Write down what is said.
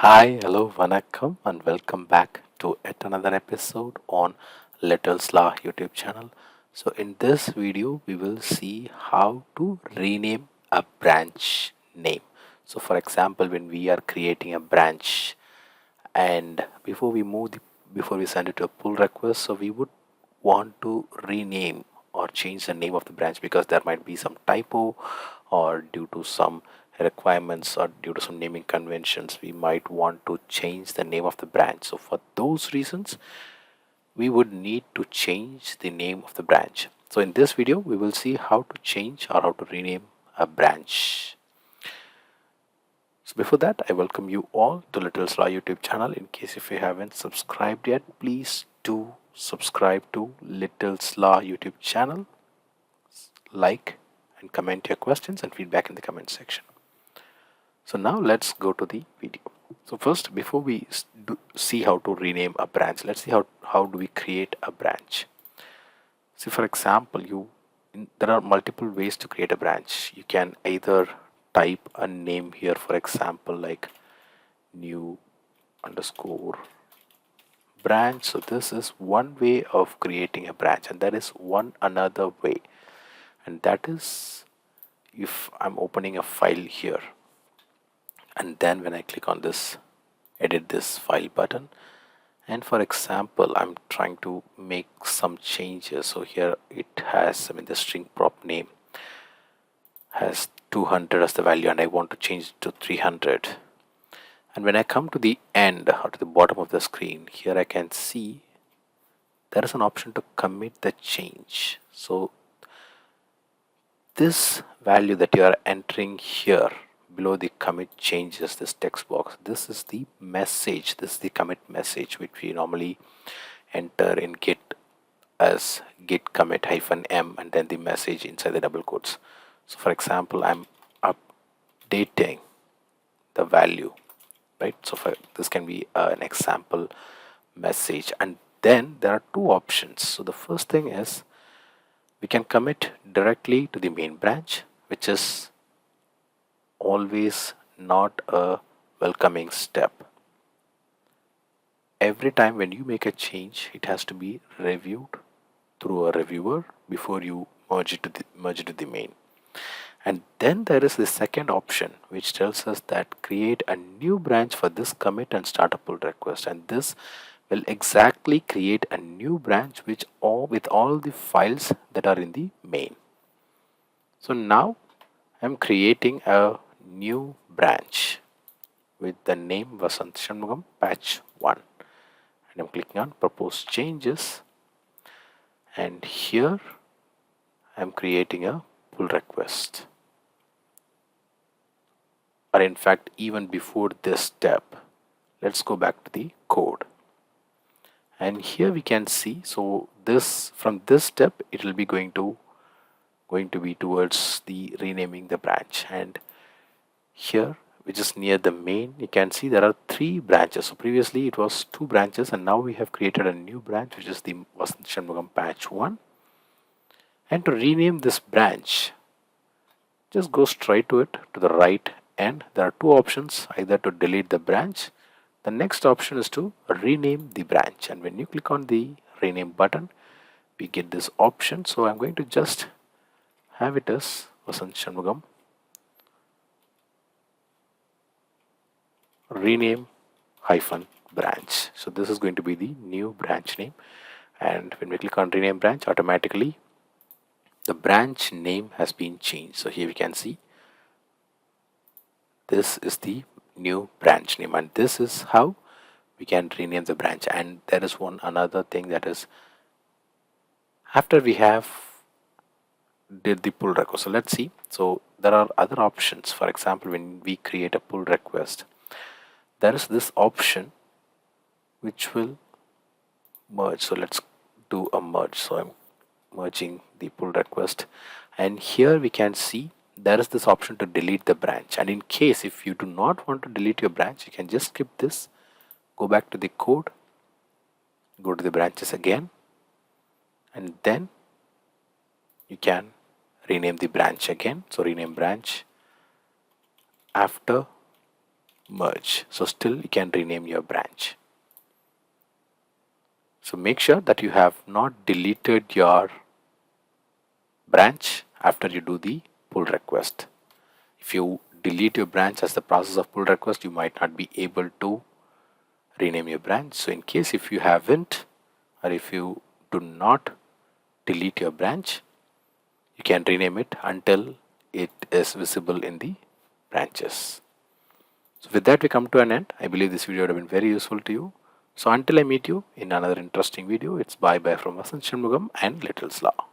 Hi, hello, vanakkam, and welcome back to yet another episode on Little Slaw YouTube channel. So, in this video, we will see how to rename a branch name. So, for example, when we are creating a branch, and before we send it to a pull request, so we would want to rename or change the name of the branch because there might be some typo or due to some requirements or due to some naming conventions we might want to change the name of the branch. So for those reasons we would need to change the name of the branch. So in this video we will see how to change or how to rename a branch. So before that, I welcome you all to Little Slaw YouTube channel. In case if you haven't subscribed yet, please do subscribe to Little Slaw YouTube channel. Like and comment your questions and feedback in the comment section. So now let's go to the video. So first, before we see how to rename a branch, let's see how do we create a branch. See, for example, there are multiple ways to create a branch. You can either type a name here, for example, like new underscore branch. So this is one way of creating a branch, and there is one another way, and that is if I'm opening a file here, and then when I click on this edit this file button, and for example I'm trying to make some changes. So here it has, the string prop name has 200 as the value, and I want to change it to 300. And when I come to the end or to the bottom of the screen, here I can see there is an option to commit the change. So this value that you are entering here below the commit changes, this text box, this is the message, this is the commit message which we normally enter in Git as git commit -m and then the message inside the double quotes. So for example, I'm updating the value, right? So this can be an example message, and then there are two options. So the first thing is we can commit directly to the main branch, which is always not a welcoming step. Every time when you make a change, it has to be reviewed through a reviewer before you merge it to the main. And then there is the second option which tells us that create a new branch for this commit and start a pull request, and this will exactly create a new branch with all the files that are in the main. So now I'm creating a new branch with the name Vasant Shanmugam patch 1, and I'm clicking on propose changes, and here I'm creating a pull request. Or in fact, even before this step, let's go back to the code, and here we can see, so this from this step it will be going to be towards the renaming the branch. And here, which is near the main, you can see there are 3 branches. So previously it was 2 branches, and now we have created a new branch which is the Vasant Shanmugam patch 1. And to rename this branch, just go straight to it to the right, and there are 2 options, either to delete the branch. The next option is to rename the branch, and when you click on the rename button we get this option. So I'm going to just have it as Vasant Shanmugam rename -branch. So this is going to be the new branch name, and when we click on rename branch, automatically the branch name has been changed. So here we can see this is the new branch name, and this is how we can rename the branch. And there is one another thing, that is after we have did the pull request. So let's see. So there are other options. For example, when we create a pull request, there is this option which will merge. So let's do a merge. So I'm merging the pull request, and here we can see there is this option to delete the branch. And in case if you do not want to delete your branch, you can just skip this, go back to the code, go to the branches again, and then you can rename the branch again. So rename branch after merge. So still you can rename your branch. So make sure that you have not deleted your branch after you do the pull request. If you delete your branch as the process of pull request, you might not be able to rename your branch. So in case if you haven't, or if you do not delete your branch, you can rename it until it is visible in the branches. So with that we come to an end. I believe this video would have been very useful to you. So until I meet you in another interesting video, it's bye bye from Vasan Shanmugam and Little's Law.